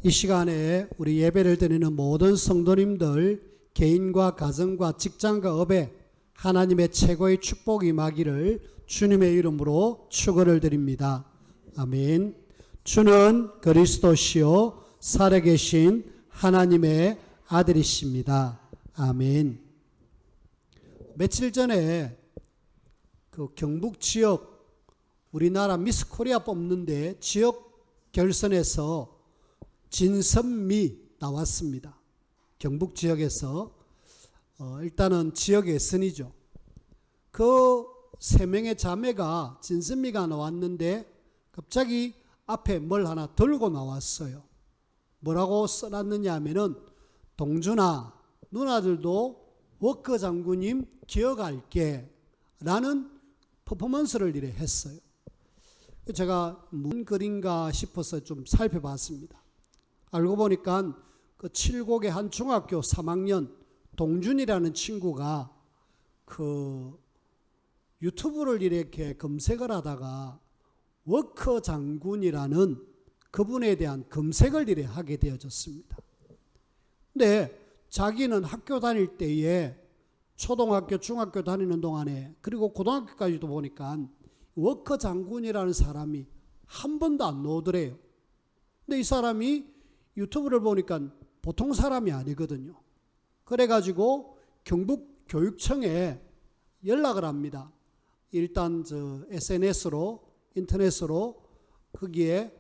이 시간에 우리 예배를 드리는 모든 성도님들 개인과 가정과 직장과 업에 하나님의 최고의 축복이 임하기를 주님의 이름으로 축원을 드립니다. 아멘. 주는 그리스도시요 살아계신 하나님의 아들이십니다. 아멘. 며칠 전에 그 경북 지역 우리나라 미스 코리아 뽑는데 지역 결선에서 진선미 나왔습니다. 경북 지역에서 일단은 지역 예선이죠. 그 세 명의 자매가 진선미가 나왔는데 갑자기 앞에 뭘 하나 들고 나왔어요. 뭐라고 써놨느냐 하면은 동준아, 누나들도 워커 장군님 기억할게 라는 퍼포먼스를 이래 했어요. 제가 뭔 글인가 싶어서 좀 살펴봤습니다. 알고 보니까 그 칠곡의 한 중학교 3학년 동준이라는 친구가 그 유튜브를 이렇게 검색을 하다가 워커 장군이라는 그분에 대한 검색을 이래 하게 되어졌습니다. 근데 자기는 학교 다닐 때에 초등학교, 중학교 다니는 동안에 그리고 고등학교까지도 보니까 워커 장군이라는 사람이 한 번도 안 나오더래요. 근데 이 사람이 유튜브를 보니까 보통 사람이 아니거든요. 그래가지고 경북교육청에 연락을 합니다. 일단 SNS로 인터넷으로 거기에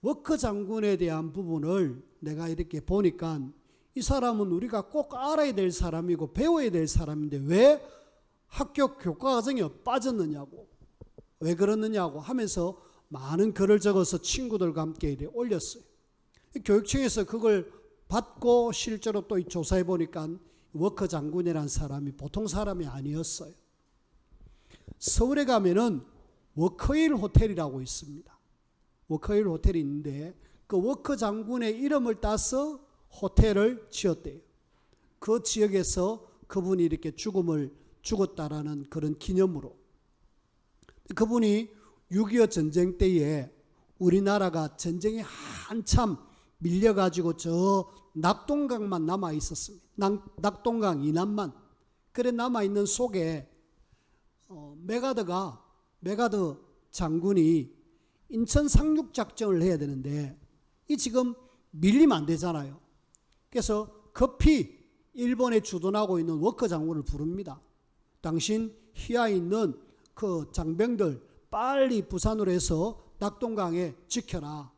워커 장군에 대한 부분을 내가 이렇게 보니까 이 사람은 우리가 꼭 알아야 될 사람이고 배워야 될 사람인데 왜 학교 교과과정에 빠졌느냐고 왜 그러느냐고 하면서 많은 글을 적어서 친구들과 함께 이렇게 올렸어요. 교육청에서 그걸 받고 실제로 또 조사해 보니까 워커 장군이라는 사람이 보통 사람이 아니었어요. 서울에 가면은 워커힐 호텔이라고 있습니다. 워커힐 호텔이 있는데 그 워커 장군의 이름을 따서 호텔을 지었대요. 그 지역에서 그분이 이렇게 죽었다라는 그런 기념으로. 그분이 6.25 전쟁 때에 우리나라가 전쟁이 한참 밀려가지고 저 낙동강만 남아 있었습니다. 낙동강 이남만. 그래 남아있는 속에 메가더 장군이 인천 상륙작전을 해야 되는데 이 지금 밀리면 안 되잖아요. 그래서 급히 일본에 주둔하고 있는 워커 장군을 부릅니다. 당신 휘하에 있는 그 장병들 빨리 부산으로 해서 낙동강에 지켜라.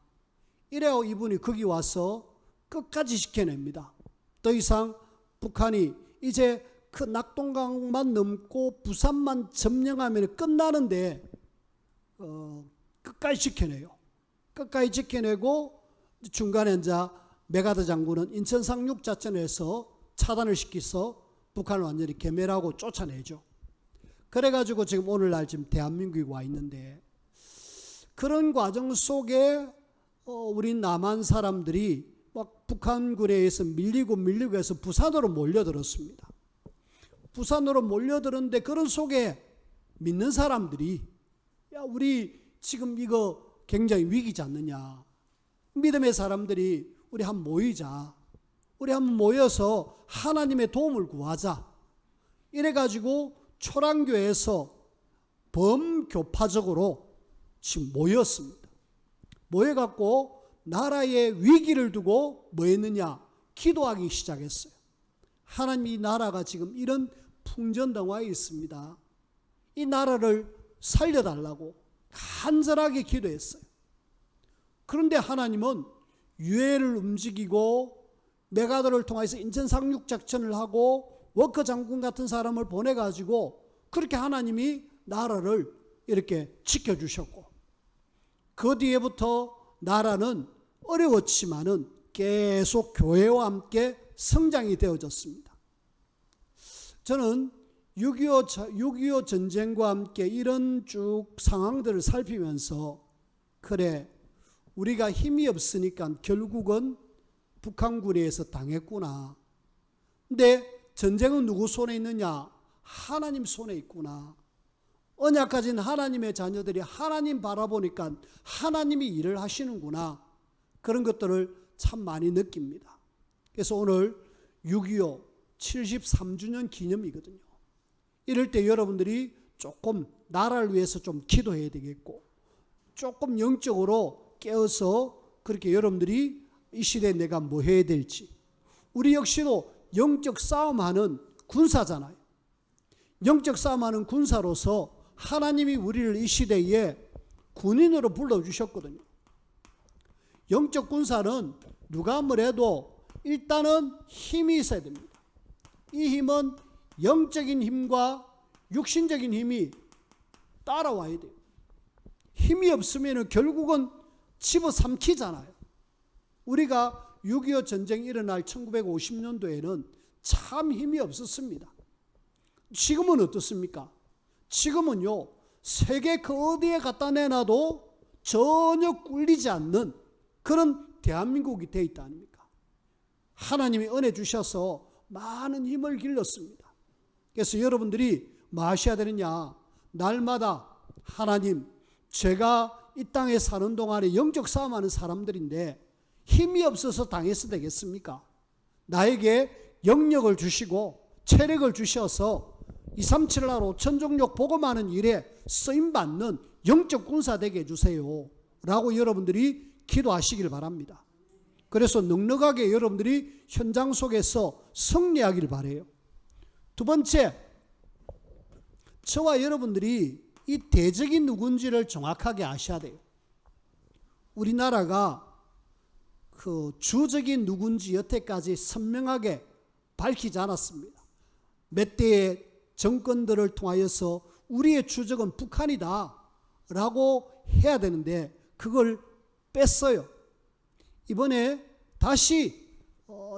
이래야 이분이 거기 와서 끝까지 지켜냅니다. 더 이상 북한이 이제 그 낙동강만 넘고 부산만 점령하면 끝나는데 끝까지 지켜내요. 끝까지 지켜내고 중간에 이제 메가더 장군은 인천 상륙작전에서 차단을 시켜서 북한을 완전히 괴멸하고 쫓아내죠. 그래가지고 지금 오늘날 지금 대한민국에 와 있는데 그런 과정 속에 우리 남한 사람들이 막 북한군에 의해서 밀리고 해서 부산으로 몰려들었습니다. 부산으로 몰려들었는데 그런 속에 믿는 사람들이 야 우리 지금 이거 굉장히 위기지 않느냐. 믿음의 사람들이 우리 한번 모이자. 우리 한번 모여서 하나님의 도움을 구하자. 이래가지고 초랑교에서 범교파적으로 지금 모였습니다. 모여갖고 나라의 위기를 두고 뭐 했느냐? 기도하기 시작했어요. 하나님 이 나라가 지금 이런 풍전등화에 있습니다. 이 나라를 살려달라고 간절하게 기도했어요. 그런데 하나님은 유해를 움직이고 메가더를 통해서 인천 상륙작전을 하고 워커 장군 같은 사람을 보내가지고 그렇게 하나님이 나라를 이렇게 지켜주셨고 그 뒤에부터 나라는 어려웠지만은 계속 교회와 함께 성장이 되어졌습니다. 저는 6.25 전쟁과 함께 이런 쭉 상황들을 살피면서 그래 우리가 힘이 없으니까 결국은 북한군에 의해서 당했구나. 근데 전쟁은 누구 손에 있느냐? 하나님 손에 있구나. 언약 가진 하나님의 자녀들이 하나님 바라보니까 하나님이 일을 하시는구나. 그런 것들을 참 많이 느낍니다. 그래서 오늘 6.25 73주년 기념이거든요. 이럴 때 여러분들이 조금 나라를 위해서 좀 기도해야 되겠고, 조금 영적으로 깨어서 그렇게 여러분들이 이 시대에 내가 뭐 해야 될지. 우리 역시도 영적 싸움하는 군사잖아요. 영적 싸움하는 군사로서 하나님이 우리를 이 시대에 군인으로 불러주셨거든요. 영적 군사는 누가 뭐래도 일단은 힘이 있어야 됩니다. 이 힘은 영적인 힘과 육신적인 힘이 따라와야 돼요. 힘이 없으면 결국은 집어삼키잖아요. 우리가 6.25 전쟁이 일어날 1950년도에는 참 힘이 없었습니다. 지금은 어떻습니까? 지금은요, 세계 그 어디에 갖다 내놔도 전혀 꿀리지 않는 그런 대한민국이 되어 있다 아닙니까? 하나님이 은혜 주셔서 많은 힘을 길렀습니다. 그래서 여러분들이 뭐 하셔야 되느냐? 날마다 하나님, 제가 이 땅에 사는 동안에 영적 싸움하는 사람들인데 힘이 없어서 당해서 되겠습니까? 나에게 영력을 주시고 체력을 주셔서 237로 천종족 복음하는 일에 쓰임받는 영적 군사 되게 해주세요 라고 여러분들이 기도하시길 바랍니다. 그래서 넉넉하게 여러분들이 현장 속에서 승리하길 바라요. 두 번째, 저와 여러분들이 이 대적이 누군지를 정확하게 아셔야 돼요. 우리나라가 그 주적이 누군지 여태까지 선명하게 밝히지 않았습니다. 몇 대의 정권들을 통하여서 우리의 주적은 북한이다 라고 해야 되는데 그걸 뺐어요. 이번에 다시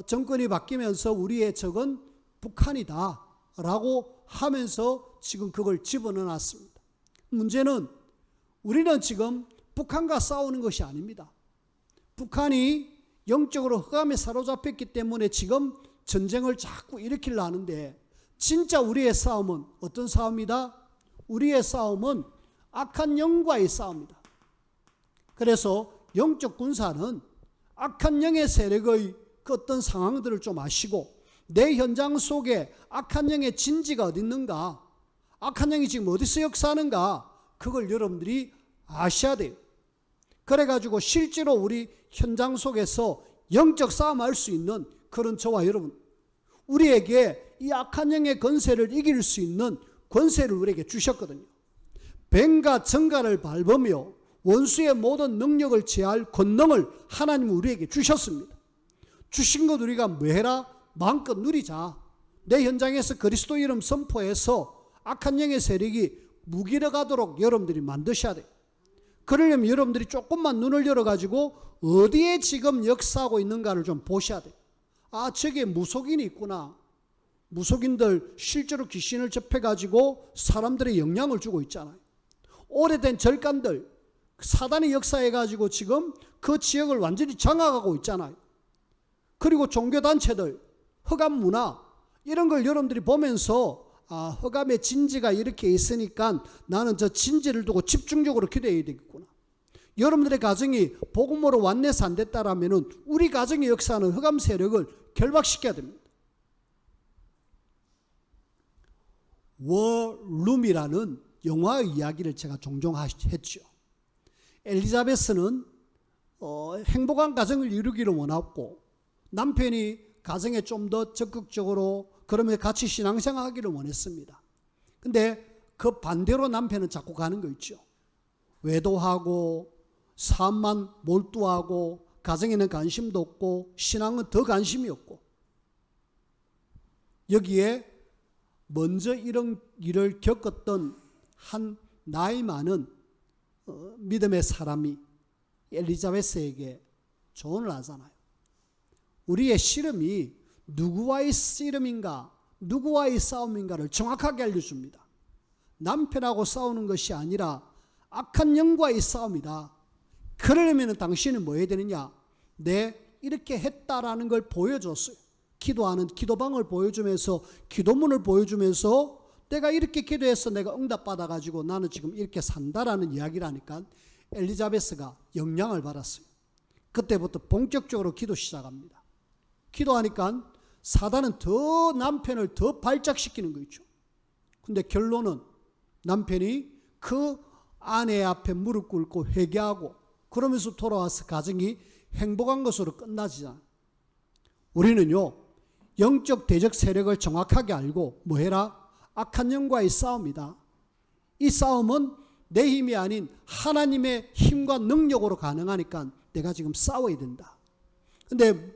정권이 바뀌면서 우리의 적은 북한이다 라고 하면서 지금 그걸 집어넣어 놨습니다. 문제는 우리는 지금 북한과 싸우는 것이 아닙니다. 북한이 영적으로 흑암에 사로잡혔기 때문에 지금 전쟁을 자꾸 일으키려 하는데 진짜 우리의 싸움은 어떤 싸움이다? 우리의 싸움은 악한 영과의 싸움이다. 그래서 영적 군사는 악한 영의 세력의 그 어떤 상황들을 좀 아시고 내 현장 속에 악한 영의 진지가 어디 있는가, 악한 영이 지금 어디서 역사하는가, 그걸 여러분들이 아셔야 돼요. 그래가지고 실제로 우리 현장 속에서 영적 싸움할 수 있는 그런 저와 여러분, 우리에게 이 악한 영의 권세를 이길 수 있는 권세를 우리에게 주셨거든요. 뱀과 정갈을 밟으며 원수의 모든 능력을 제할 권능을 하나님은 우리에게 주셨습니다. 주신 것 우리가 뭐 해라? 마음껏 누리자. 내 현장에서 그리스도 이름 선포해서 악한 영의 세력이 무기력하도록 여러분들이 만드셔야 돼요. 그러려면 여러분들이 조금만 눈을 열어가지고 어디에 지금 역사하고 있는가를 좀 보셔야 돼요. 아, 저게 무속인이 있구나. 무속인들 실제로 귀신을 접해가지고 사람들의 영향을 주고 있잖아요. 오래된 절간들, 사단이 역사해가지고 지금 그 지역을 완전히 장악하고 있잖아요. 그리고 종교단체들, 흑암 문화, 이런 걸 여러분들이 보면서 아, 흑암의 진지가 이렇게 있으니까 나는 저 진지를 두고 집중적으로 기도해야 되겠구나. 여러분들의 가정이 복음으로 완내서 안 됐다라면 우리 가정의 역사는 흑암 세력을 결박시켜야 됩니다. 워룸이라는 영화의 이야기를 제가 종종 했죠. 엘리자베스는 행복한 가정을 이루기를 원했고 남편이 가정에 좀 더 적극적으로 그러면 같이 신앙생활하기를 원했습니다. 근데 그 반대로 남편은 자꾸 가는 거 있죠. 외도하고 사업만 몰두하고 가정에는 관심도 없고 신앙은 더 관심이 없고 여기에 먼저 이런 일을 겪었던 한 나이 많은 믿음의 사람이 엘리자베스에게 조언을 하잖아요. 우리의 씨름이 누구와의 씨름인가, 누구와의 싸움인가를 정확하게 알려줍니다. 남편하고 싸우는 것이 아니라 악한 영과의 싸움이다. 그러려면 당신은 뭐 해야 되느냐? 이렇게 했다라는 걸 보여줬어요. 기도하는 기도방을 보여주면서 기도문을 보여주면서 내가 이렇게 기도해서 내가 응답받아가지고 나는 지금 이렇게 산다라는 이야기를 하니까 엘리자베스가 영향을 받았어요. 그때부터 본격적으로 기도 시작합니다. 기도하니까 사단은 더 남편을 더 발작시키는 거 있죠. 근데 결론은 남편이 그 아내 앞에 무릎 꿇고 회개하고 그러면서 돌아와서 가정이 행복한 것으로 끝나지잖아요. 우리는요, 영적 대적 세력을 정확하게 알고 뭐 해라? 악한 영과의 싸움이다. 이 싸움은 내 힘이 아닌 하나님의 힘과 능력으로 가능하니까 내가 지금 싸워야 된다. 근데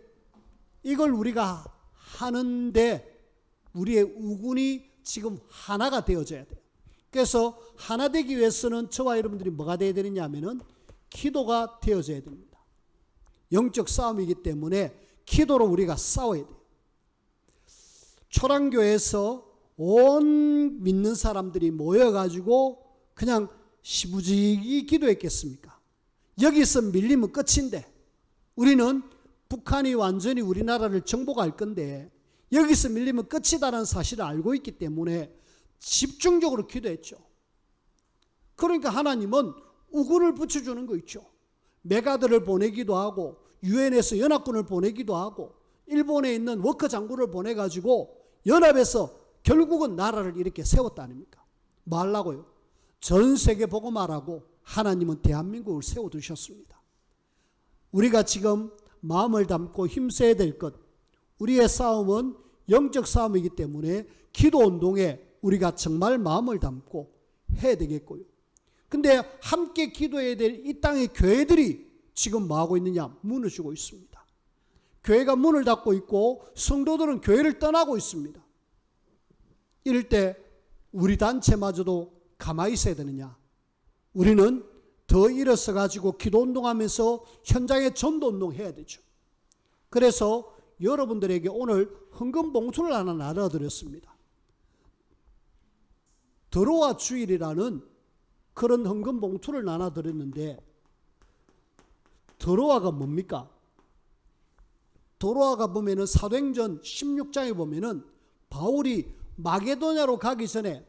이걸 우리가 하는데 우리의 우군이 지금 하나가 되어져야 돼요. 그래서 하나 되기 위해서는 저와 여러분들이 뭐가 되어야 되느냐 하면은 기도가 되어져야 됩니다. 영적 싸움이기 때문에 기도로 우리가 싸워야 돼요. 초랑교회에서 온 믿는 사람들이 모여가지고 그냥 시부지기 기도했겠습니까? 여기서 밀리면 끝인데 우리는 북한이 완전히 우리나라를 정복할 건데 여기서 밀리면 끝이다라는 사실을 알고 있기 때문에 집중적으로 기도했죠. 그러니까 하나님은 우군을 붙여주는 거 있죠. 메가드를 보내기도 하고 유엔에서 연합군을 보내기도 하고 일본에 있는 워커 장군을 보내가지고 연합해서 결국은 나라를 이렇게 세웠다 아닙니까? 뭐 하려고요? 전 세계 보고 말하고 하나님은 대한민국을 세워두셨습니다. 우리가 지금 마음을 담고 힘써야 될 것, 우리의 싸움은 영적 싸움이기 때문에 기도 운동에 우리가 정말 마음을 담고 해야 되겠고요. 근데 함께 기도해야 될 이 땅의 교회들이 지금 뭐하고 있느냐? 무너지고 있습니다. 교회가 문을 닫고 있고 성도들은 교회를 떠나고 있습니다. 이럴 때 우리 단체마저도 가만히 있어야 되느냐? 우리는 더 일어서 가지고 기도 운동하면서 현장에 전도 운동해야 되죠. 그래서 여러분들에게 오늘 헌금 봉투를 하나 나눠드렸습니다. 드로아 주일이라는 그런 헌금 봉투를 나눠드렸는데 드로아가 뭡니까? 드로아가 보면은 사도행전 16장에 보면은 바울이 마게도냐로 가기 전에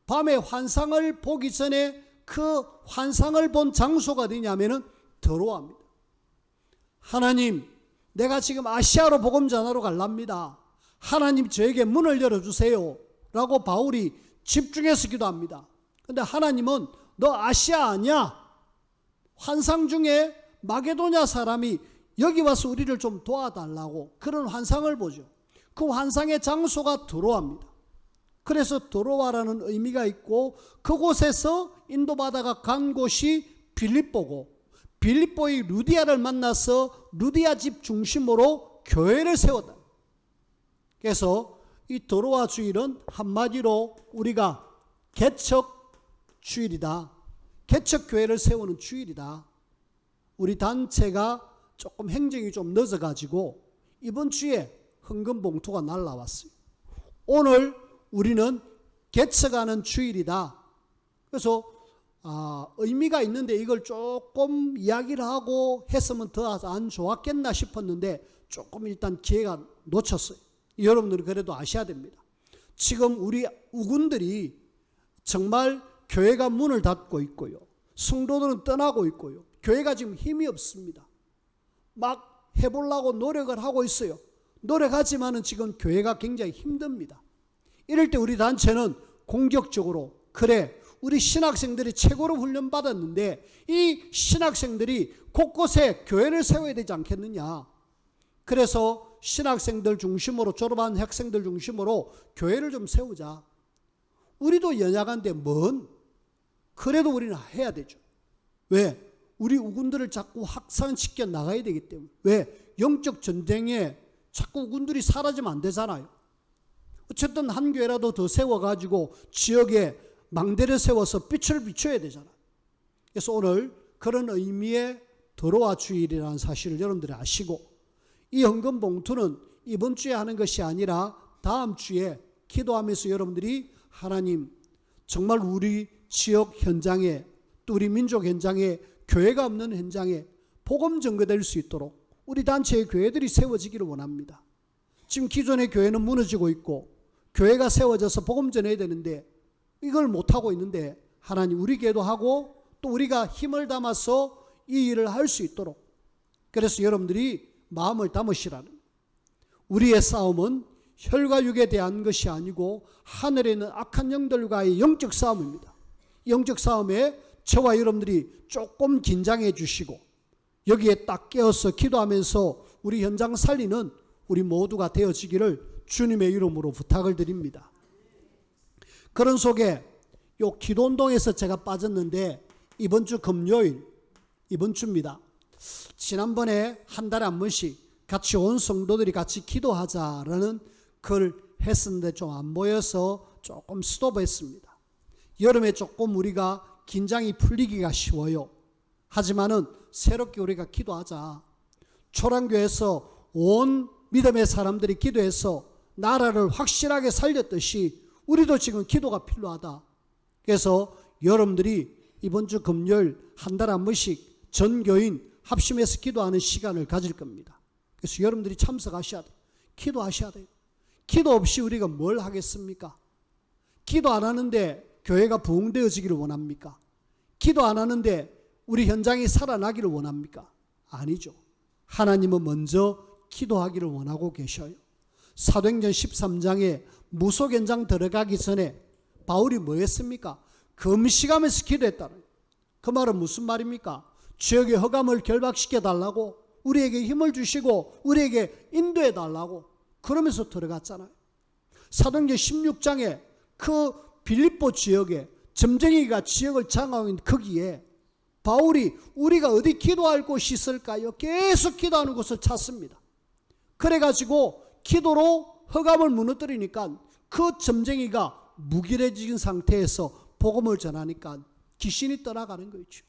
밤에 환상을 보기 전에 그 환상을 본 장소가 어디냐면은 드로아입니다. 하나님, 내가 지금 아시아로 복음 전하러 갈랍니다. 하나님 저에게 문을 열어주세요 라고 바울이 집중해서 기도합니다. 근데 하나님은 너 아시아 아니야? 환상 중에 마게도냐 사람이 여기 와서 우리를 좀 도와달라고 그런 환상을 보죠. 그 환상의 장소가 드로아입니다. 그래서 드로아라는 의미가 있고 그곳에서 인도바다가 간 곳이 빌립보고 빌립보의 루디아를 만나서 루디아 집 중심으로 교회를 세웠다. 그래서 이 드로아 주일은 한마디로 우리가 개척 주일이다. 개척 교회를 세우는 주일이다. 우리 단체가 조금 행정이 좀 늦어가지고 이번 주에 헌금 봉투가 날라왔어요. 오늘 우리는 개척하는 주일이다. 그래서 의미가 있는데 이걸 조금 이야기를 하고 했으면 더 안 좋았겠나 싶었는데 조금 일단 기회가 놓쳤어요. 여러분들이 그래도 아셔야 됩니다. 지금 우리 우군들이 정말 교회가 문을 닫고 있고요. 성도들은 떠나고 있고요. 교회가 지금 힘이 없습니다. 막 해보려고 노력을 하고 있어요. 노력하지만은 지금 교회가 굉장히 힘듭니다. 이럴 때 우리 단체는 공격적으로 그래 우리 신학생들이 최고로 훈련받았는데 이 신학생들이 곳곳에 교회를 세워야 되지 않겠느냐. 그래서 신학생들 중심으로 졸업한 학생들 중심으로 교회를 좀 세우자. 우리도 연약한데 그래도 우리는 해야 되죠. 왜? 우리 우군들을 자꾸 확산시켜 나가야 되기 때문에. 왜? 영적 전쟁에 자꾸 우군들이 사라지면 안 되잖아요. 어쨌든 한 교회라도 더 세워가지고 지역에 망대를 세워서 빛을 비춰야 되잖아요. 그래서 오늘 그런 의미의 드로아 주일이라는 사실을 여러분들이 아시고 이 헌금 봉투는 이번 주에 하는 것이 아니라 다음 주에 기도하면서 여러분들이 하나님 정말 우리 지역 현장에 또 우리 민족 현장에 교회가 없는 현장에 복음 전거될 수 있도록 우리 단체의 교회들이 세워지기를 원합니다. 지금 기존의 교회는 무너지고 있고 교회가 세워져서 복음 전해야 되는데 이걸 못하고 있는데 하나님 우리 교회도 하고 또 우리가 힘을 담아서 이 일을 할 수 있도록 그래서 여러분들이 마음을 담으시라는 거예요. 우리의 싸움은 혈과 육에 대한 것이 아니고 하늘에 있는 악한 영들과의 영적 싸움입니다. 영적 싸움에 저와 여러분들이 조금 긴장해 주시고 여기에 딱 깨어서 기도하면서 우리 현장 살리는 우리 모두가 되어지기를 주님의 이름으로 부탁을 드립니다. 그런 속에 요 기도운동에서 제가 빠졌는데 이번 주 금요일, 이번 주입니다. 지난번에 한 달에 한 번씩 같이 온 성도들이 같이 기도하자라는 글 했었는데 좀 안 보여서 조금 스톱했습니다. 여름에 조금 우리가 긴장이 풀리기가 쉬워요. 하지만은 새롭게 우리가 기도하자. 초랑교에서 온 믿음의 사람들이 기도해서 나라를 확실하게 살렸듯이 우리도 지금 기도가 필요하다. 그래서 여러분들이 이번 주 금요일 한 달에 한 번씩 전교인 합심해서 기도하는 시간을 가질 겁니다. 그래서 여러분들이 참석하셔야 돼요. 기도하셔야 돼요. 기도 없이 우리가 뭘 하겠습니까? 기도 안 하는데 교회가 부흥되어지기를 원합니까? 기도 안 하는데 우리 현장이 살아나기를 원합니까? 아니죠. 하나님은 먼저 기도하기를 원하고 계셔요. 사도행전 13장에 무속 현장 들어가기 전에 바울이 뭐 했습니까? 금식하면서 기도했다는 거예요. 그 말은 무슨 말입니까? 죄의 허감을 결박시켜 달라고, 우리에게 힘을 주시고 우리에게 인도해 달라고 그러면서 들어갔잖아요. 사도행전 16장에 그 빌립보 지역에 점쟁이가 지역을 장악하고 있는 거기에 바울이 우리가 어디 기도할 곳이 있을까요? 계속 기도하는 곳을 찾습니다. 그래가지고 기도로 허감을 무너뜨리니까 그 점쟁이가 무기력해진 상태에서 복음을 전하니까 귀신이 떠나가는 거죠.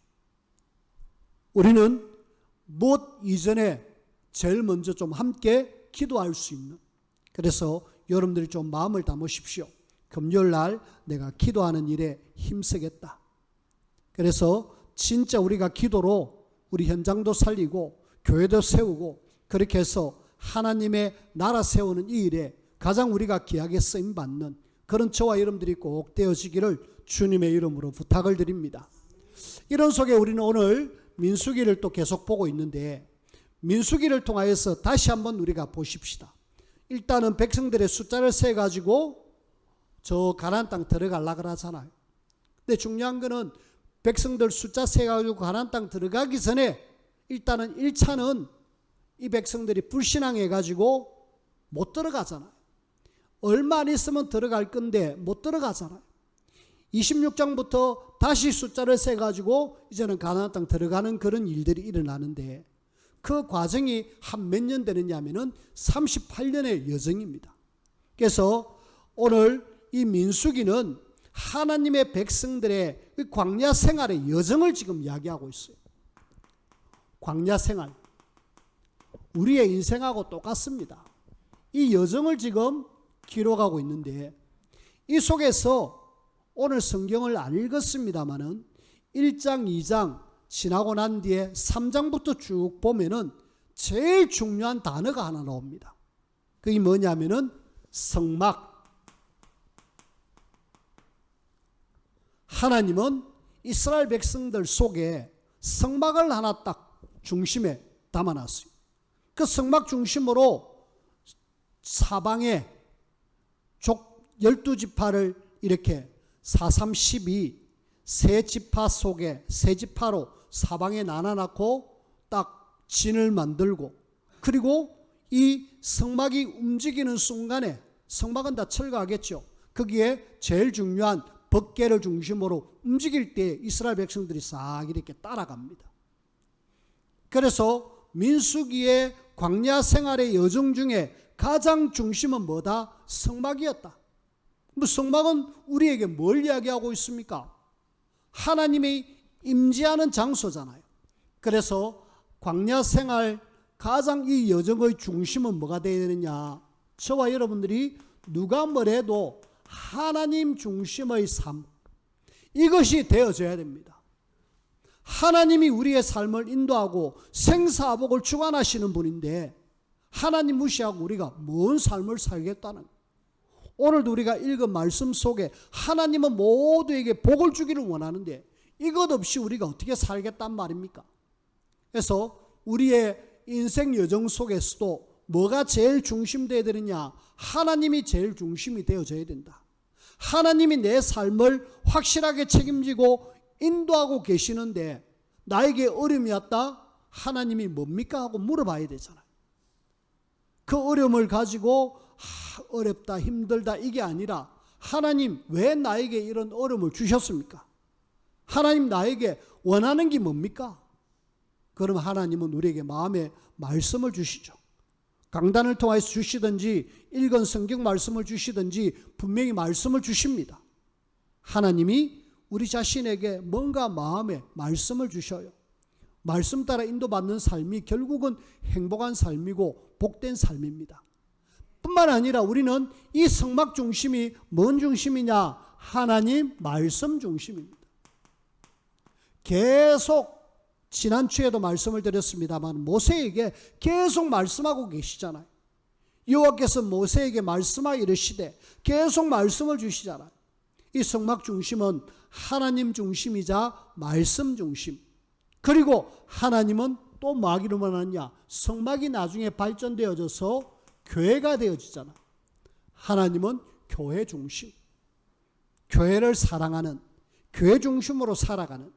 우리는 무엇 이전에 제일 먼저 좀 함께 기도할 수 있는, 그래서 여러분들이 좀 마음을 담으십시오. 금요일 날 내가 기도하는 일에 힘쓰겠다. 그래서 진짜 우리가 기도로 우리 현장도 살리고 교회도 세우고 그렇게 해서 하나님의 나라 세우는 이 일에 가장 우리가 귀하게 쓰임받는 그런 저와 여러분들이 꼭 되어지기를 주님의 이름으로 부탁을 드립니다. 이런 속에 우리는 오늘 민수기를 또 계속 보고 있는데 민수기를 통하여서 다시 한번 우리가 보십시다. 일단은 백성들의 숫자를 세가지고 저 가나안 땅 들어가려고 하잖아요. 근데 중요한 거는 백성들 숫자 세가지고 가나안 땅 들어가기 전에 일단은 1차는 이 백성들이 불신앙해가지고 못 들어가잖아요. 얼마 안 있으면 들어갈 건데 못 들어가잖아요. 26장부터 다시 숫자를 세가지고 이제는 가나안 땅 들어가는 그런 일들이 일어나는데 그 과정이 한 몇 년 되느냐 하면은 38년의 여정입니다. 그래서 오늘 이 민수기는 하나님의 백성들의 광야 생활의 여정을 지금 이야기하고 있어요. 광야 생활. 우리의 인생하고 똑같습니다. 이 여정을 지금 기록하고 있는데 이 속에서 오늘 성경을 안 읽었습니다마는 1장, 2장 지나고 난 뒤에 3장부터 쭉 보면은 제일 중요한 단어가 하나 나옵니다. 그게 뭐냐면은 성막. 하나님은 이스라엘 백성들 속에 성막을 하나 딱 중심에 담아놨어요. 그 성막 중심으로 사방에 족 12지파를 이렇게 4-3-12 세 지파 속에 세 지파로 사방에 나눠놓고 딱 진을 만들고 그리고 이 성막이 움직이는 순간에 성막은 다 철거하겠죠. 거기에 제일 중요한 법궤를 중심으로 움직일 때 이스라엘 백성들이 싹 이렇게 따라갑니다. 그래서 민수기의 광야 생활의 여정 중에 가장 중심은 뭐다? 성막이었다. 성막은 우리에게 뭘 이야기하고 있습니까? 하나님이 임재하는 장소잖아요. 그래서 광야 생활 가장 이 여정의 중심은 뭐가 되어야 되느냐? 저와 여러분들이 누가 뭐래도 하나님 중심의 삶, 이것이 되어져야 됩니다. 하나님이 우리의 삶을 인도하고 생사화복을 주관하시는 분인데 하나님 무시하고 우리가 뭔 삶을 살겠다는 거예요. 오늘도 우리가 읽은 말씀 속에 하나님은 모두에게 복을 주기를 원하는데 이것 없이 우리가 어떻게 살겠단 말입니까? 그래서 우리의 인생 여정 속에서도 뭐가 제일 중심되어야 되느냐? 하나님이 제일 중심이 되어져야 된다. 하나님이 내 삶을 확실하게 책임지고 인도하고 계시는데 나에게 어려움이 왔다? 하나님이 뭡니까? 하고 물어봐야 되잖아요. 그 어려움을 가지고 어렵다, 힘들다 이게 아니라 하나님 왜 나에게 이런 어려움을 주셨습니까? 하나님 나에게 원하는 게 뭡니까? 그럼 하나님은 우리에게 마음에 말씀을 주시죠. 강단을 통해서 주시든지 읽은 성경 말씀을 주시든지 분명히 말씀을 주십니다. 하나님이 우리 자신에게 뭔가 마음에 말씀을 주셔요. 말씀 따라 인도받는 삶이 결국은 행복한 삶이고 복된 삶입니다. 뿐만 아니라 우리는 이 성막 중심이 뭔 중심이냐? 하나님 말씀 중심입니다. 계속 지난주에도 말씀을 드렸습니다만 모세에게 계속 말씀하고 계시잖아요. 여호와께서 모세에게 말씀하여 이르시되 계속 말씀을 주시잖아요. 이 성막 중심은 하나님 중심이자 말씀 중심. 그리고 하나님은 또 뭐 하기로 원하느냐? 성막이 나중에 발전되어져서 교회가 되어지잖아요. 하나님은 교회 중심. 교회를 사랑하는, 교회 중심으로 살아가는.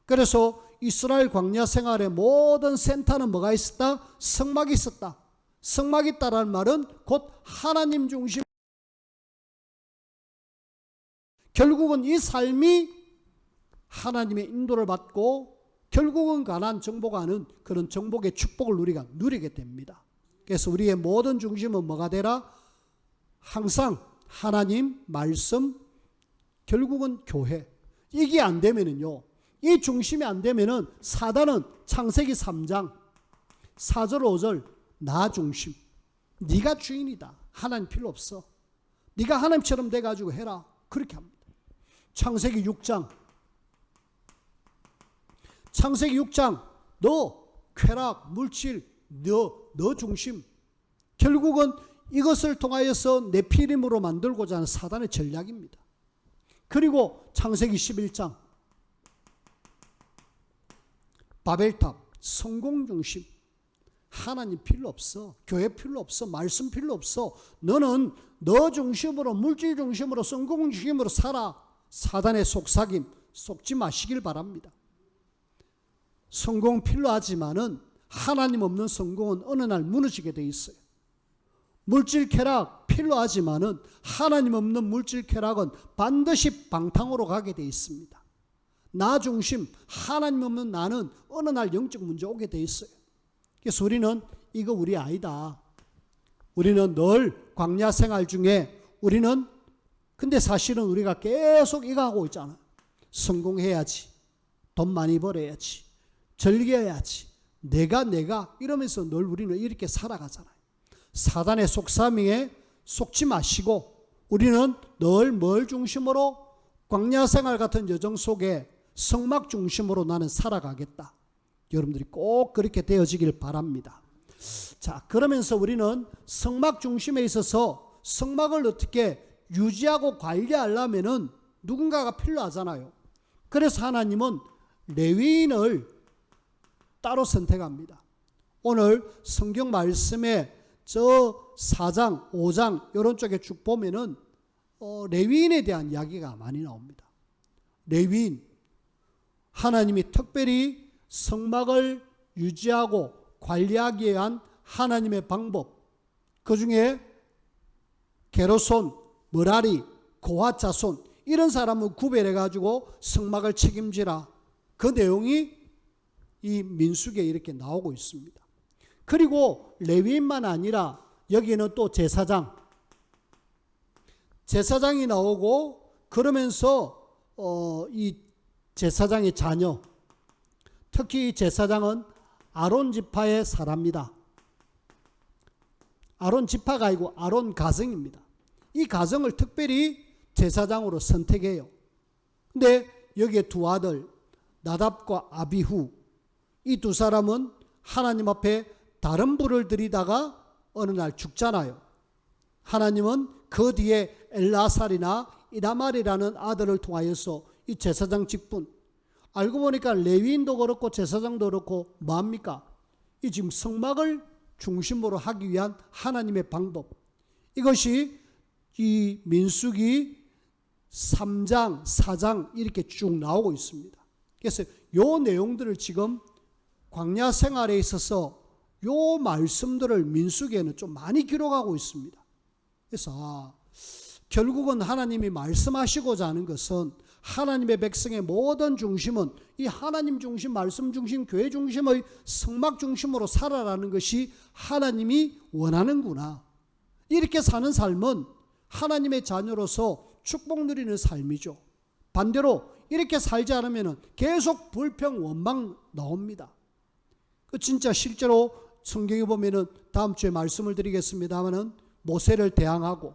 그래서 이스라엘 광야 생활의 모든 센터는 뭐가 있었다? 성막이 있었다. 성막이 있다라는 말은 곧 하나님 중심. 결국은 이 삶이 하나님의 인도를 받고 결국은 가나안 정복하는 그런 정복의 축복을 우리가 누리게 됩니다. 그래서 우리의 모든 중심은 뭐가 되라? 항상 하나님, 말씀, 결국은 교회. 이게 안 되면은요, 이 중심이 안 되면은 사단은 창세기 3장 4절 5절 나 중심. 네가 주인이다. 하나님 필요 없어. 네가 하나님처럼 돼가지고 해라. 그렇게 합니다. 창세기 6장 너 쾌락, 물질, 너 중심. 결국은 이것을 통하여서 네피림으로 만들고자 하는 사단의 전략입니다. 그리고 창세기 11장 바벨탑, 성공 중심. 하나님 필요 없어. 교회 필요 없어. 말씀 필요 없어. 너는 너 중심으로, 물질 중심으로, 성공 중심으로 살아. 사단의 속삭임 속지 마시길 바랍니다. 성공 필요하지만은 하나님 없는 성공은 어느 날 무너지게 돼 있어요. 물질 쾌락 필요하지만은 하나님 없는 물질 쾌락은 반드시 방탕으로 가게 돼 있습니다. 나 중심, 하나님 없는 나는 어느 날 영적 문제 오게 돼 있어요. 그래서 우리는 이거 우리 아니다. 우리는 늘 광야 생활 중에 우리는 근데 사실은 우리가 계속 이거 하고 있잖아. 성공해야지. 돈 많이 벌어야지. 즐겨야지. 내가 이러면서 늘 우리는 이렇게 살아가잖아요. 사단의 속삭임에 속지 마시고 우리는 늘 뭘 중심으로 광야 생활 같은 여정 속에 성막 중심으로 나는 살아가겠다. 여러분들이 꼭 그렇게 되어지길 바랍니다. 자, 그러면서 우리는 성막 중심에 있어서 성막을 어떻게 유지하고 관리하려면은 누군가가 필요하잖아요. 그래서 하나님은 레위인을 따로 선택합니다. 오늘 성경 말씀에 저 4장, 5장 이런 쪽에 쭉 보면은 레위인에 대한 이야기가 많이 나옵니다. 레위인, 하나님이 특별히 성막을 유지하고 관리하기 위한 하나님의 방법, 그 중에 게르손, 머라리, 고핫 자손 이런 사람을 구별해가지고 성막을 책임지라. 그 내용이 이 민수기에 이렇게 나오고 있습니다. 그리고 레위인만 아니라 여기는 또 제사장이 나오고 그러면서 이 제사장의 자녀, 특히 제사장은 아론 지파의 사람입니다. 아론 지파가 아니고 아론 가정입니다. 이 가정을 특별히 제사장으로 선택해요. 근데 여기에 두 아들 나답과 아비후, 이 두 사람은 하나님 앞에 다른 불을 들이다가 어느 날 죽잖아요. 하나님은 그 뒤에 엘라살이나 이다말이라는 아들을 통하여서 이 제사장 직분, 알고 보니까 레위인도 그렇고 제사장도 그렇고 뭐합니까? 이 지금 성막을 중심으로 하기 위한 하나님의 방법, 이것이 이 민수기 3장, 4장 이렇게 쭉 나오고 있습니다. 그래서 요 내용들을 지금 광야 생활에 있어서 요 말씀들을 민수기에는 좀 많이 기록하고 있습니다. 그래서 결국은 하나님이 말씀하시고자 하는 것은 하나님의 백성의 모든 중심은 이 하나님 중심, 말씀 중심, 교회 중심의 성막 중심으로 살아라는 것이 하나님이 원하는구나. 이렇게 사는 삶은 하나님의 자녀로서 축복 누리는 삶이죠. 반대로 이렇게 살지 않으면 계속 불평, 원망 나옵니다. 진짜 실제로 성경에 보면은 다음 주에 말씀을 드리겠습니다마는 모세를 대항하고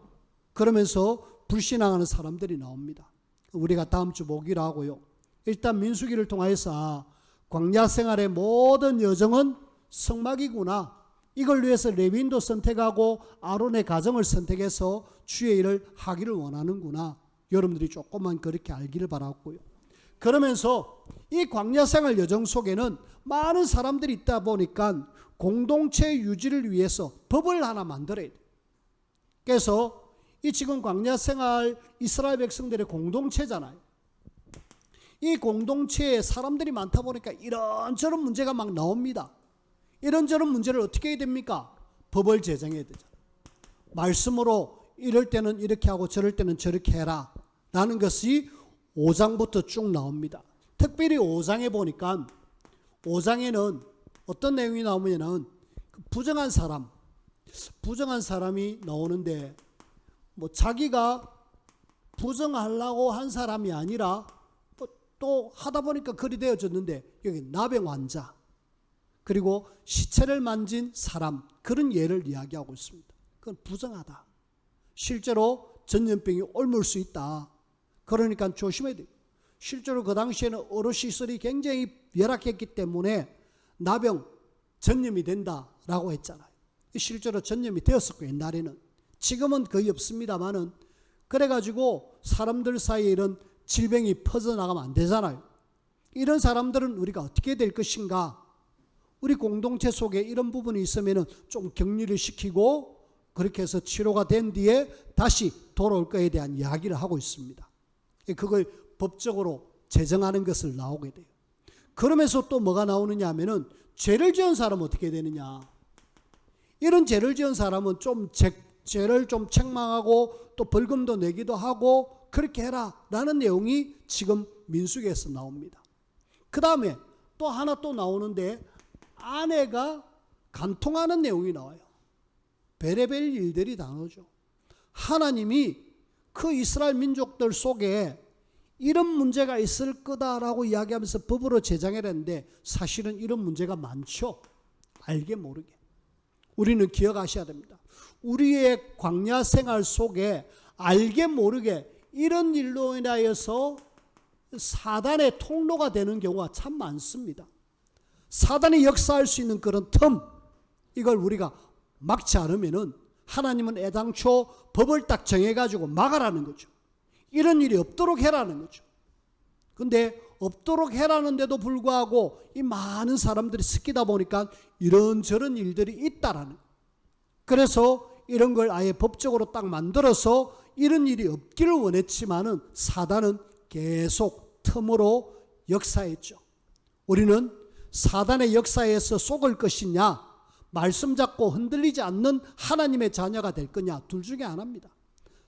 그러면서 불신앙하는 사람들이 나옵니다. 우리가 다음 주 보기로 하고요. 일단 민수기를 통해서 광야 생활의 모든 여정은 성막이구나. 이걸 위해서 레위인도 선택하고 아론의 가정을 선택해서 주의 일을 하기를 원하는구나. 여러분들이 조금만 그렇게 알기를 바랐고요. 그러면서 이 광야 생활 여정 속에는 많은 사람들이 있다 보니까 공동체 유지를 위해서 법을 하나 만들어야 돼요. 그래서 이 지금 광야 생활 이스라엘 백성들의 공동체잖아요. 이 공동체에 사람들이 많다 보니까 이런저런 문제가 막 나옵니다. 이런저런 문제를 어떻게 해야 됩니까? 법을 제정해야 되잖아요. 말씀으로 이럴 때는 이렇게 하고 저럴 때는 저렇게 해라 라는 것이 5장부터 쭉 나옵니다. 특별히 5장에 보니까 5장에는 어떤 내용이 나오냐면 부정한 사람이 나오는데 뭐 자기가 부정하려고 한 사람이 아니라 또 하다 보니까 그리 되어졌는데 여기 나병 환자 그리고 시체를 만진 사람 그런 예를 이야기하고 있습니다. 그건 부정하다. 실제로 전염병이 옮을 수 있다. 그러니까 조심해야 돼요. 실제로 그 당시에는 의료시설이 굉장히 열악했기 때문에 나병 전염이 된다라고 했잖아요. 실제로 전염이 되었었고 옛날에는. 지금은 거의 없습니다만은 그래가지고 사람들 사이에 이런 질병이 퍼져나가면 안 되잖아요. 이런 사람들은 우리가 어떻게 될 것인가? 우리 공동체 속에 이런 부분이 있으면 좀 격리를 시키고 그렇게 해서 치료가 된 뒤에 다시 돌아올 것에 대한 이야기를 하고 있습니다. 그걸 법적으로 제정하는 것을 나오게 돼요. 그러면서 또 뭐가 나오느냐 하면은 죄를 지은 사람은 어떻게 되느냐? 이런 죄를 지은 사람은 좀 죄를 좀 책망하고 또 벌금도 내기도 하고 그렇게 해라 라는 내용이 지금 민수기에서 나옵니다. 그 다음에 또 하나 또 나오는데 아내가 간통하는 내용이 나와요. 별의별 일들이 다 나오죠. 하나님이 그 이스라엘 민족들 속에 이런 문제가 있을 거다라고 이야기하면서 법으로 제정해냈는데 사실은 이런 문제가 많죠. 알게 모르게. 우리는 기억하셔야 됩니다. 우리의 광야 생활 속에 알게 모르게 이런 일로 인하여서 사단의 통로가 되는 경우가 참 많습니다. 사단이 역사할 수 있는 그런 틈, 이걸 우리가 막지 않으면은 하나님은 애당초 법을 딱 정해가지고 막아라는 거죠. 이런 일이 없도록 해라는 거죠. 근데 없도록 해라는데도 불구하고 이 많은 사람들이 섞이다 보니까 이런저런 일들이 있다라는 거예요. 그래서 이런 걸 아예 법적으로 딱 만들어서 이런 일이 없기를 원했지만은 사단은 계속 틈으로 역사했죠. 우리는 사단의 역사에서 속을 것이냐, 말씀 잡고 흔들리지 않는 하나님의 자녀가 될 거냐, 둘 중에 하나입니다.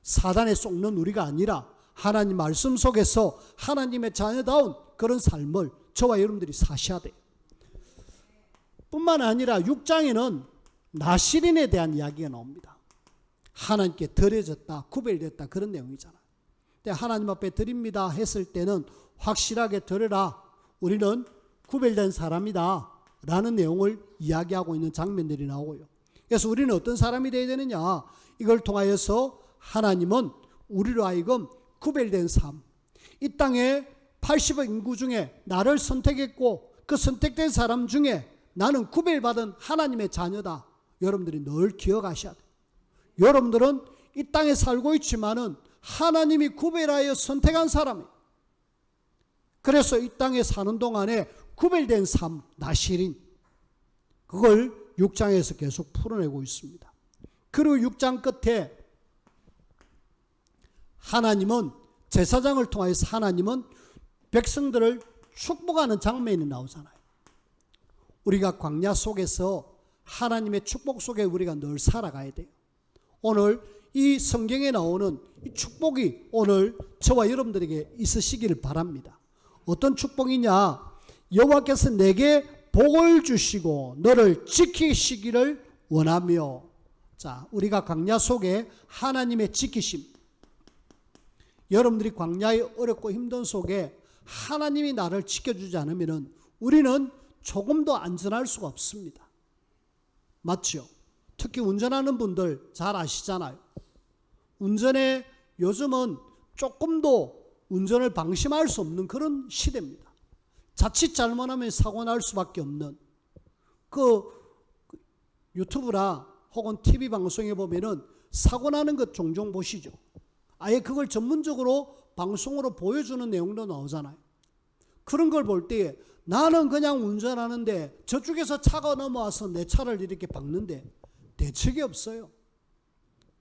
사단에 속는 우리가 아니라 하나님 말씀 속에서 하나님의 자녀다운 그런 삶을 저와 여러분들이 사셔야 돼요. 뿐만 아니라 6장에는 나실인에 대한 이야기가 나옵니다. 하나님께 드려졌다, 구별됐다 그런 내용이잖아요. 근데 하나님 앞에 드립니다 했을 때는 확실하게 드려라. 우리는 구별된 사람이다 라는 내용을 이야기하고 있는 장면들이 나오고요. 그래서 우리는 어떤 사람이 되어야 되느냐, 이걸 통하여서 하나님은 우리로 하여금 구별된 삶, 이 땅에 80억 인구 중에 나를 선택했고 그 선택된 사람 중에 나는 구별받은 하나님의 자녀다. 여러분들이 늘 기억하셔야 돼요. 여러분들은 이 땅에 살고 있지만은 하나님이 구별하여 선택한 사람이에요. 그래서 이 땅에 사는 동안에 구별된 삶, 나실인, 그걸 6장에서 계속 풀어내고 있습니다. 그리고 6장 끝에 하나님은 제사장을 통해서 하나님은 백성들을 축복하는 장면이 나오잖아요. 우리가 광야 속에서 하나님의 축복 속에 우리가 늘 살아가야 돼요. 오늘 이 성경에 나오는 이 축복이 오늘 저와 여러분들에게 있으시기를 바랍니다. 어떤 축복이냐? 여호와께서 내게 복을 주시고 너를 지키시기를 원하며. 자, 우리가 광야 속에 하나님의 지키심, 여러분들이 광야의 어렵고 힘든 속에 하나님이 나를 지켜주지 않으면 우리는 조금도 안전할 수가 없습니다. 맞죠? 특히 운전하는 분들 잘 아시잖아요. 운전에 요즘은 조금도 운전을 방심할 수 없는 그런 시대입니다. 자칫 잘못하면 사고 날 수밖에 없는 그 유튜브나 혹은 TV 방송에 보면은 사고 나는 것 종종 보시죠. 아예 그걸 전문적으로 방송으로 보여주는 내용도 나오잖아요. 그런 걸 볼 때 나는 그냥 운전하는데 저쪽에서 차가 넘어와서 내 차를 이렇게 박는데 대책이 없어요.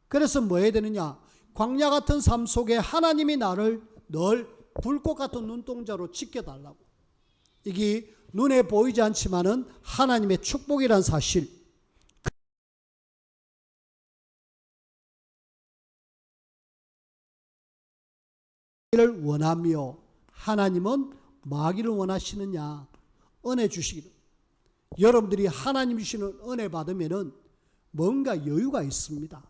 그래서 뭐 해야 되느냐? 광야 같은 삶 속에 하나님이 나를 늘 불꽃 같은 눈동자로 지켜달라고. 이게 눈에 보이지 않지만은 하나님의 축복이란 사실. 를 원하며. 하나님은 뭐 하기를 원하시느냐? 은혜 주시기를. 여러분들이 하나님 주시는 은혜 받으면은 뭔가 여유가 있습니다.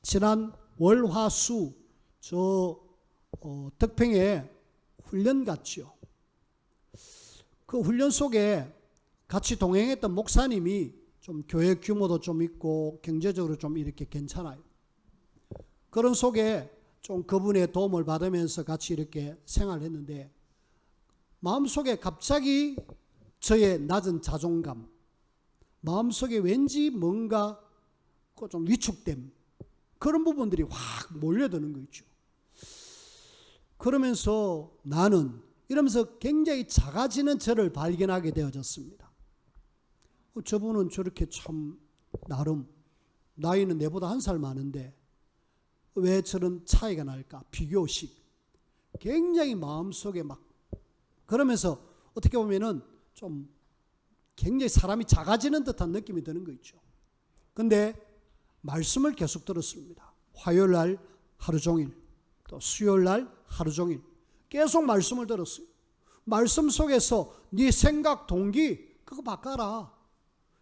지난 월, 화, 수 덕평에 훈련 갔죠. 그 훈련 속에 같이 동행했던 목사님이 좀 교회 규모도 좀 있고 경제적으로 좀 이렇게 괜찮아요. 그런 속에 좀 그분의 도움을 받으면서 같이 이렇게 생활했는데 마음속에 갑자기 저의 낮은 자존감, 마음속에 왠지 뭔가 좀 위축됨, 그런 부분들이 확 몰려드는 거 있죠. 그러면서 나는 이러면서 굉장히 작아지는 저를 발견하게 되어졌습니다. 저분은 저렇게 참 나름 나이는 내보다 1살 많은데 왜 저런 차이가 날까? 비교식. 굉장히 마음속에 막 그러면서 어떻게 보면은 좀 굉장히 사람이 작아지는 듯한 느낌이 드는 거 있죠. 근데 말씀을 계속 들었습니다. 화요일 날 하루 종일, 또 수요일 날 하루 종일 계속 말씀을 들었어요. 말씀 속에서 네 생각, 동기 그거 바꿔라.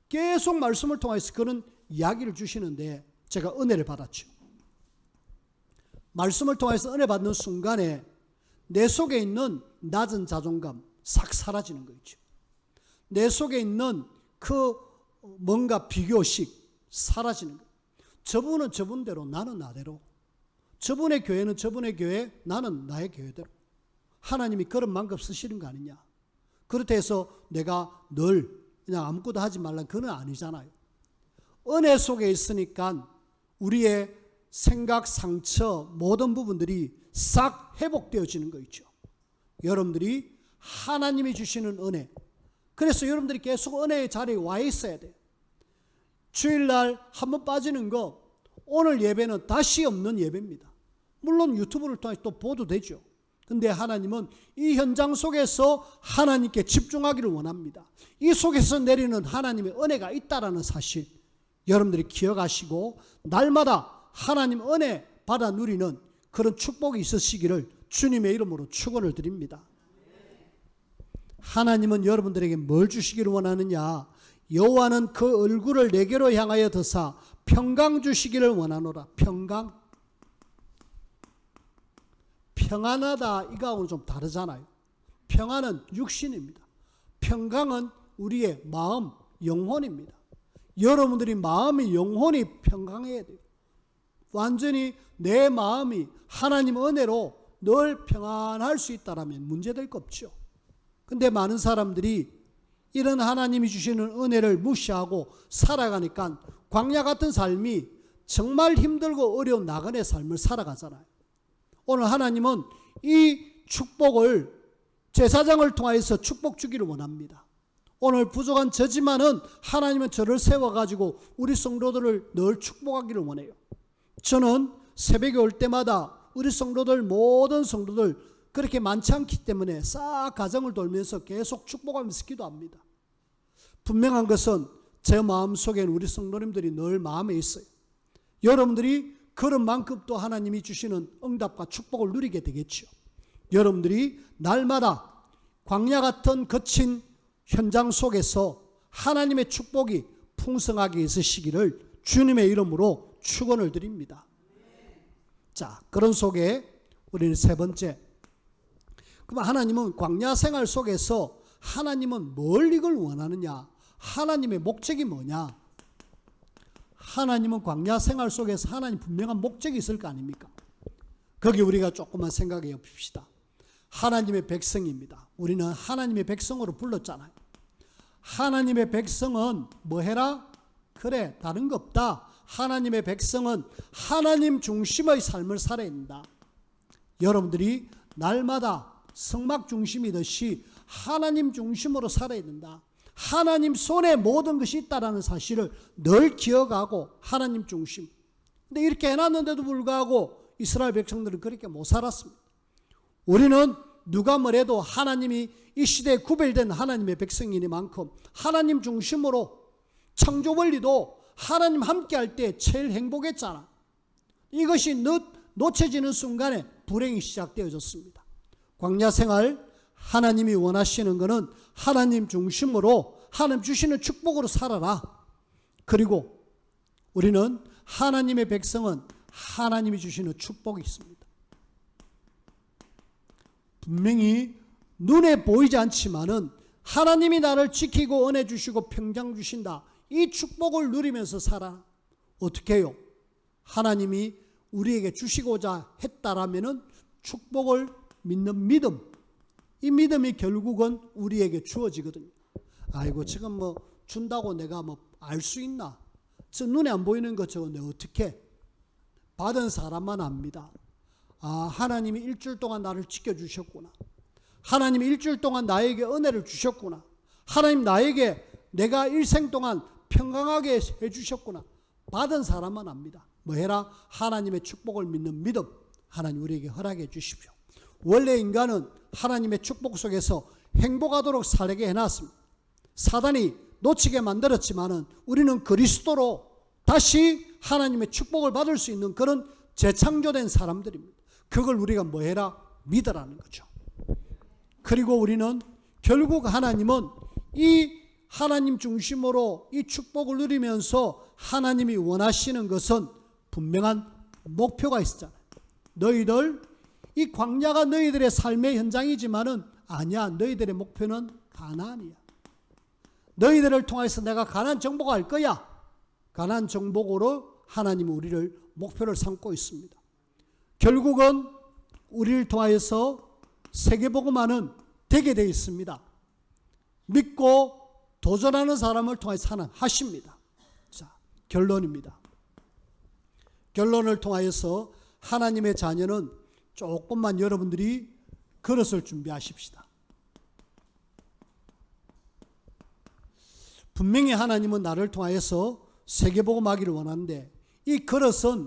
계속 말씀을 통해서 그런 이야기를 주시는데 제가 은혜를 받았죠. 말씀을 통해서 은혜 받는 순간에 내 속에 있는 낮은 자존감 싹 사라지는 거 있죠. 내 속에 있는 그 뭔가 비교식 사라지는 거. 저분은 저분대로 나는 나대로, 저분의 교회는 저분의 교회, 나는 나의 교회대로. 하나님이 그런 만큼 쓰시는 거 아니냐. 그렇다 해서 내가 늘 그냥 아무것도 하지 말라 그건 아니잖아요. 은혜 속에 있으니까 우리의 생각, 상처 모든 부분들이 싹 회복되어지는 거 있죠. 여러분들이 하나님이 주시는 은혜, 그래서 여러분들이 계속 은혜의 자리에 와 있어야 돼요. 주일날 한번 빠지는 거 오늘 예배는 다시 없는 예배입니다. 물론 유튜브를 통해 또 보도 되죠. 근데 하나님은 이 현장 속에서 하나님께 집중하기를 원합니다. 이 속에서 내리는 하나님의 은혜가 있다라는 사실 여러분들이 기억하시고 날마다 하나님 은혜 받아 누리는 그런 축복이 있으시기를 주님의 이름으로 축원을 드립니다. 하나님은 여러분들에게 뭘 주시기를 원하느냐? 여호와는 그 얼굴을 내게로 향하여 드사 평강 주시기를 원하노라. 평강, 평안하다 이거하고는 좀 다르잖아요. 평안은 육신입니다. 평강은 우리의 마음, 영혼입니다. 여러분들이 마음이, 영혼이 평강해야 돼요. 완전히 내 마음이 하나님 은혜로 늘 평안할 수 있다면 문제될 거 없죠. 근데 많은 사람들이 이런 하나님이 주시는 은혜를 무시하고 살아가니까 광야 같은 삶이 정말 힘들고 어려운 나그네 삶을 살아가잖아요. 오늘 하나님은 이 축복을 제사장을 통해서 축복 주기를 원합니다. 오늘 부족한 저지만은 하나님은 저를 세워가지고 우리 성도들을 늘 축복하기를 원해요. 저는 새벽에 올 때마다 우리 성도들, 모든 성도들 그렇게 많지 않기 때문에 싹 가정을 돌면서 계속 축복하면서 기도합니다. 분명한 것은 제 마음속에는 우리 성도님들이 늘 마음에 있어요. 여러분들이 그런 만큼 또 하나님이 주시는 응답과 축복을 누리게 되겠죠. 여러분들이 날마다 광야 같은 거친 현장 속에서 하나님의 축복이 풍성하게 있으시기를 주님의 이름으로 축원을 드립니다. 자, 그런 속에 우리는 세 번째, 그럼 하나님은 광야 생활 속에서 하나님은 뭘 이걸 원하느냐? 하나님의 목적이 뭐냐? 하나님은 광야 생활 속에서 하나님 분명한 목적이 있을 거 아닙니까? 거기 우리가 조금만 생각해 봅시다. 하나님의 백성입니다. 우리는 하나님의 백성으로 불렀잖아요. 하나님의 백성은 뭐 해라? 그래, 다른 거 없다. 하나님의 백성은 하나님 중심의 삶을 살아야 된다. 여러분들이 날마다 성막 중심이듯이 하나님 중심으로 살아야 된다. 하나님 손에 모든 것이 있다라는 사실을 늘 기억하고 하나님 중심. 근데 이렇게 해놨는데도 불구하고 이스라엘 백성들은 그렇게 못 살았습니다. 우리는 누가 뭐래도 하나님이 이 시대에 구별된 하나님의 백성이니만큼 하나님 중심으로 창조 원리도 하나님 함께 할 때 제일 행복했잖아. 이것이 놓쳐지는 순간에 불행이 시작되어졌습니다. 광야 생활 하나님이 원하시는 것은 하나님 중심으로 하나님 주시는 축복으로 살아라. 그리고 우리는 하나님의 백성은 하나님이 주시는 축복이 있습니다. 분명히 눈에 보이지 않지만은 하나님이 나를 지키고 은혜 주시고 평강 주신다. 이 축복을 누리면서 살아. 어떻게 해요? 하나님이 우리에게 주시고자 했다라면은 축복을 믿는 믿음, 이 믿음이 결국은 우리에게 주어지거든요. 아이고 지금 뭐 준다고 내가 뭐 알 수 있나? 저 눈에 안 보이는 것 저거 내가 어떻게? 받은 사람만 압니다. 아, 하나님이 일주일 동안 나를 지켜주셨구나. 하나님이 일주일 동안 나에게 은혜를 주셨구나. 하나님 나에게 내가 일생 동안 평강하게 해주셨구나. 받은 사람만 압니다. 뭐 해라? 하나님의 축복을 믿는 믿음, 하나님 우리에게 허락해 주십시오. 원래 인간은 하나님의 축복 속에서 행복하도록 살게 해놨습니다. 사단이 놓치게 만들었지만은 우리는 그리스도로 다시 하나님의 축복을 받을 수 있는 그런 재창조된 사람들입니다. 그걸 우리가 뭐 해라? 믿으라는 거죠. 그리고 우리는 결국 하나님은 이 하나님 중심으로 이 축복을 누리면서 하나님이 원하시는 것은 분명한 목표가 있었잖아요. 너희들 이 광야가 너희들의 삶의 현장이지만은 아니야. 너희들의 목표는 가나안이야. 너희들을 통해서 내가 가나안 정복할 거야. 가나안 정복으로 하나님은 우리를 목표를 삼고 있습니다. 결국은 우리를 통하여서 세계복음화는 되게 되어 있습니다. 믿고 도전하는 사람을 통해서 하십니다. 자, 결론입니다. 결론을 통하여서 하나님의 자녀는 조금만 여러분들이 그릇을 준비하십시다. 분명히 하나님은 나를 통하여서 세계복음하기를 원하는데 이 그릇은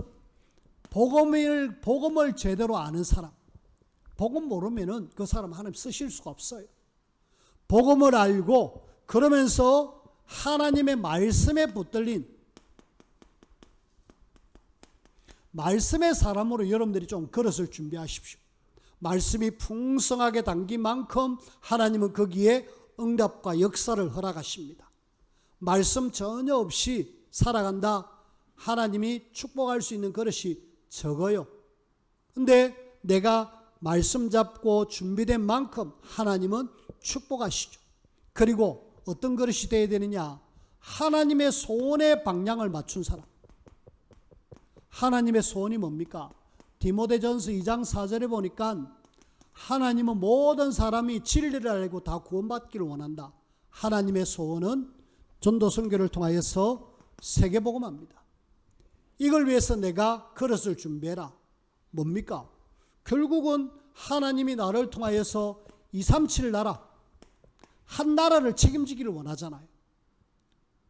복음을 제대로 아는 사람, 복음 모르면은 그 사람 하나님 쓰실 수가 없어요. 복음을 알고 그러면서 하나님의 말씀에 붙들린 말씀의 사람으로 여러분들이 좀 그릇을 준비하십시오. 말씀이 풍성하게 담긴 만큼 하나님은 거기에 응답과 역사를 허락하십니다. 말씀 전혀 없이 살아간다. 하나님이 축복할 수 있는 그릇이 적어요. 근데 내가 말씀 잡고 준비된 만큼 하나님은 축복하시죠. 그리고 어떤 그릇이 되어야 되느냐? 하나님의 소원의 방향을 맞춘 사람. 하나님의 소원이 뭡니까? 디모데전서 2장 4절에 보니까 하나님은 모든 사람이 진리를 알고 다 구원받기를 원한다. 하나님의 소원은 전도 선교를 통하여서 세계복음합니다. 이걸 위해서 내가 그릇을 준비해라. 뭡니까? 결국은 하나님이 나를 통하여서 237 나라, 한 나라를 책임지기를 원하잖아요.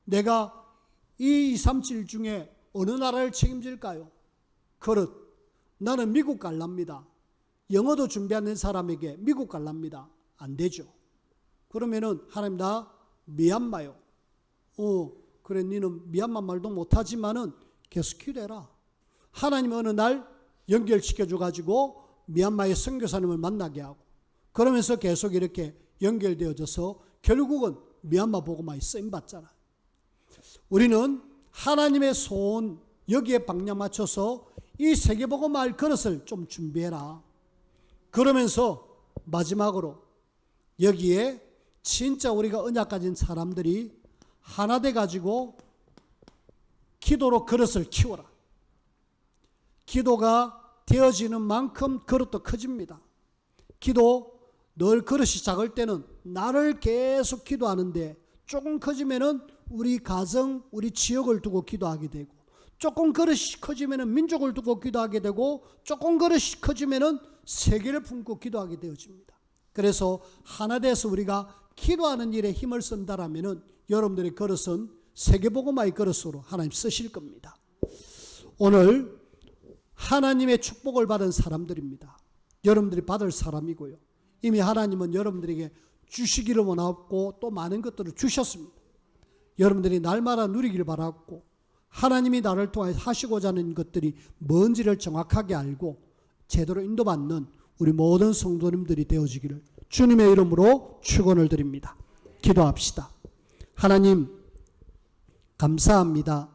내가 2, 3, 7 중에 어느 나라를 책임질까요? 그렇, 나는 미국 갈랍니다. 영어도 준비하는 사람에게 미국 갈랍니다. 안 되죠. 그러면은 하나님 나 미얀마요. 그래 니는 미얀마 말도 못하지만은 계속 기도해라. 하나님 어느 날 연결시켜줘 가지고 미얀마의 선교사님을 만나게 하고 그러면서 계속 이렇게 연결되어져서 결국은 미얀마 복음화에 쓰임받잖아. 우리는 하나님의 소원 여기에 방향 맞춰서 이 세계복음화할 그릇을 좀 준비해라. 그러면서 마지막으로 여기에 진짜 우리가 언약 가진 사람들이 하나 돼 가지고 기도로 그릇을 키워라. 기도가 되어지는 만큼 그릇도 커집니다. 기도 늘 그릇이 작을 때는 나를 계속 기도하는데 조금 커지면은 우리 가정, 우리 지역을 두고 기도하게 되고 조금 그릇이 커지면은 민족을 두고 기도하게 되고 조금 그릇이 커지면은 세계를 품고 기도하게 되어집니다. 그래서 하나 돼서 우리가 기도하는 일에 힘을 쓴다라면은 여러분들의 그릇은 세계복음화의 그릇으로 하나님 쓰실 겁니다. 오늘 하나님의 축복을 받은 사람들입니다. 여러분들이 받을 사람이고요. 이미 하나님은 여러분들에게 주시기를 원하고 또 많은 것들을 주셨습니다. 여러분들이 날마다 누리기를 바랐고 하나님이 나를 통해 하시고자 하는 것들이 뭔지를 정확하게 알고 제대로 인도받는 우리 모든 성도님들이 되어지기를 주님의 이름으로 축원을 드립니다. 기도합시다. 하나님 감사합니다.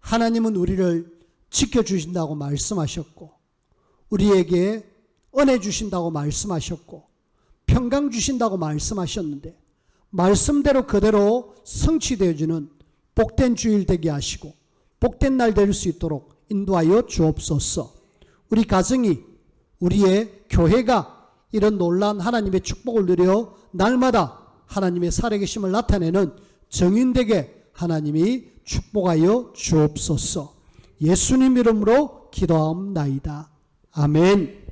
하나님은 우리를 지켜주신다고 말씀하셨고 우리에게 은혜 주신다고 말씀하셨고 평강 주신다고 말씀하셨는데 말씀대로 그대로 성취되어지는 복된 주일 되게 하시고 복된 날 될 수 있도록 인도하여 주옵소서. 우리 가정이 우리의 교회가 이런 놀라운 하나님의 축복을 누려 날마다 하나님의 살아계심을 나타내는 정인되게 하나님이 축복하여 주옵소서. 예수님 이름으로 기도하옵나이다. 아멘.